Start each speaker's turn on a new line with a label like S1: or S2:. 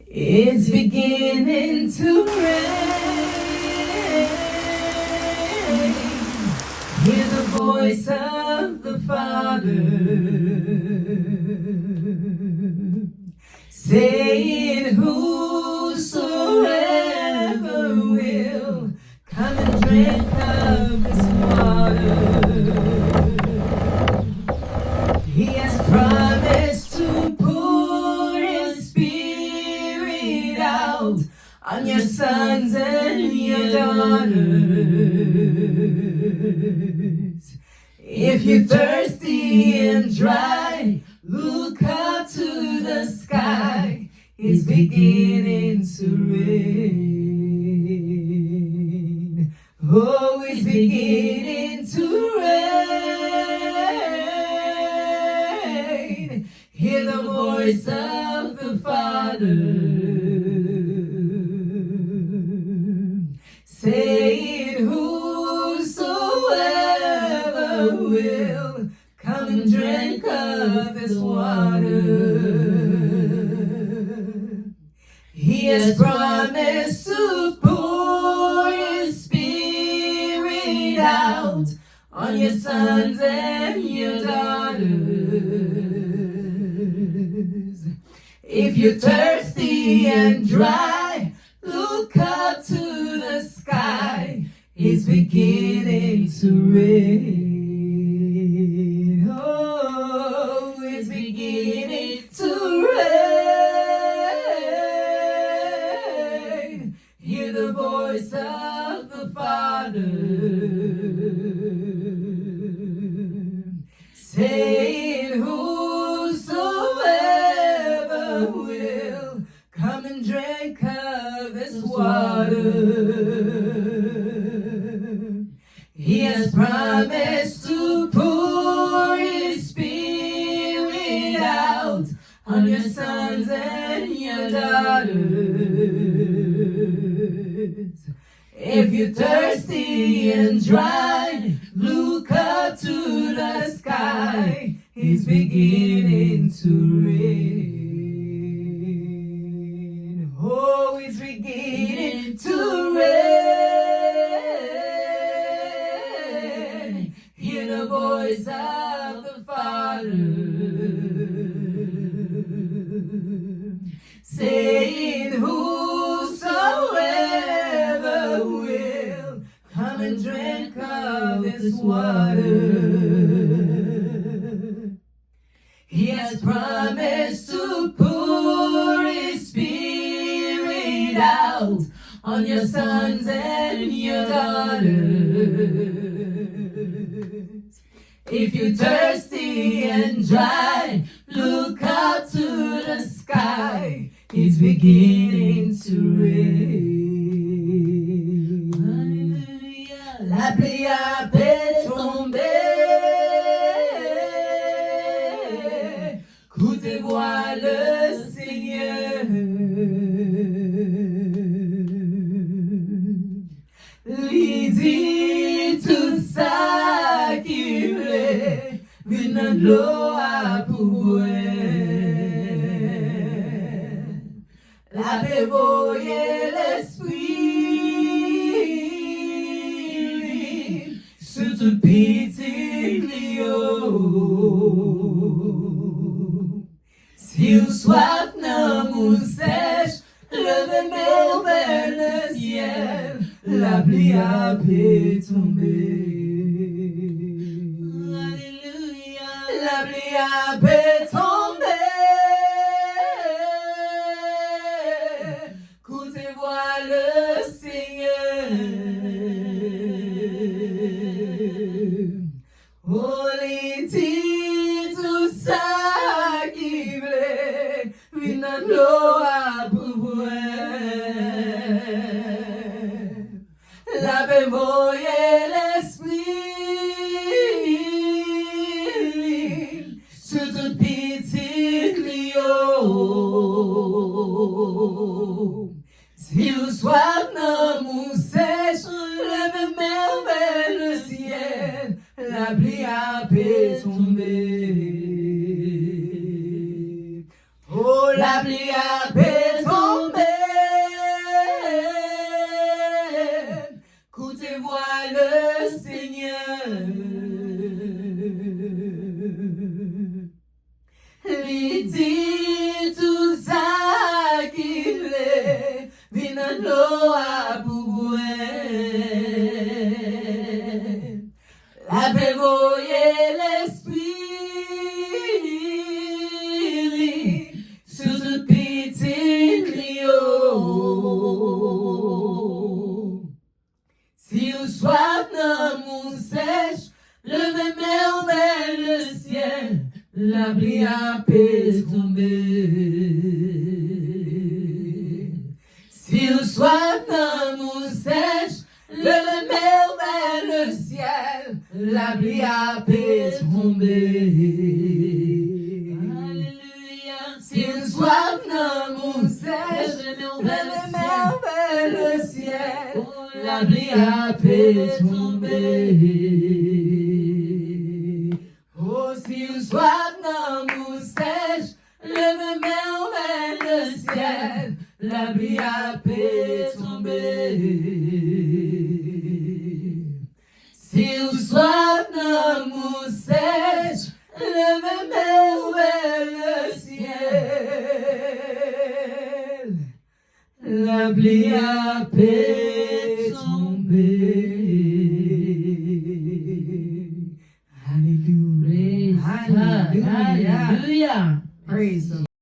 S1: It's beginning to rain. Hear the voice of the Father saying, whosoever will come and drink of this water. He has promised to pour His Spirit out on your sons and your daughters. If you're thirsty and dry, look up to the sky. It's beginning to rain. Oh, it's beginning to rain. Hear the voice of the Father saying, whosoever will come and drink of this water. He has promised to pour His Spirit out on your sons and your daughters. If you're thirsty and dry, look up to the sky. It's beginning to rain. Oh, it's beginning to rain. Hear the voice of the Father saying, whosoever will come and drink of this water. He has promised to pour His Spirit out on your sons and your daughters. If you're thirsty and dry, look up to the sky. It's beginning to rain. Oh, it's beginning to rain. Hear the voice of the Father saying, whosoever will come and drink of this water. He has promised to pour His Spirit out on your sons and your daughters. If you're thirsty and dry, look up to the sky. It's beginning to rain. Hallelujah. La pluie a fait tomber. Écoutez, vois le Seigneur. Lisez tout ça qui voulait, venant de l'eau à pouvoir. La paix voyait l'esprit sur tout petit clio. Si vous soif n'amour sèche, levez-moi vers le ciel, la pluie a pu tomber. Alléluia. La pluie a pu tomber. Écoutez, vois le Seigneur. Oh, les dit tout ça qui voulait, oui, non, l'eau à pouvoir. La paix voyait l'esprit sur toute petite Clio. Si vous soif n'amour sèche, levez-moi vers le ciel, la pluie a pu tomber. Oh, la pluie a pu tomber. S'il soif dans mon sèche, le mer vers le ciel, la pluie a pu tomber. Alléluia. S'il soif dans mon sèche, le mer vers le ciel, la pluie a pu tomber. Oh, s'il soif dans mon sèche, le mer vers le ciel, la pluie a pu tomber. S'il soif dans mon sèche, le mer vers le ciel, la pluie a pu tomber. Hallelujah. Hallelujah. Praise the Lord.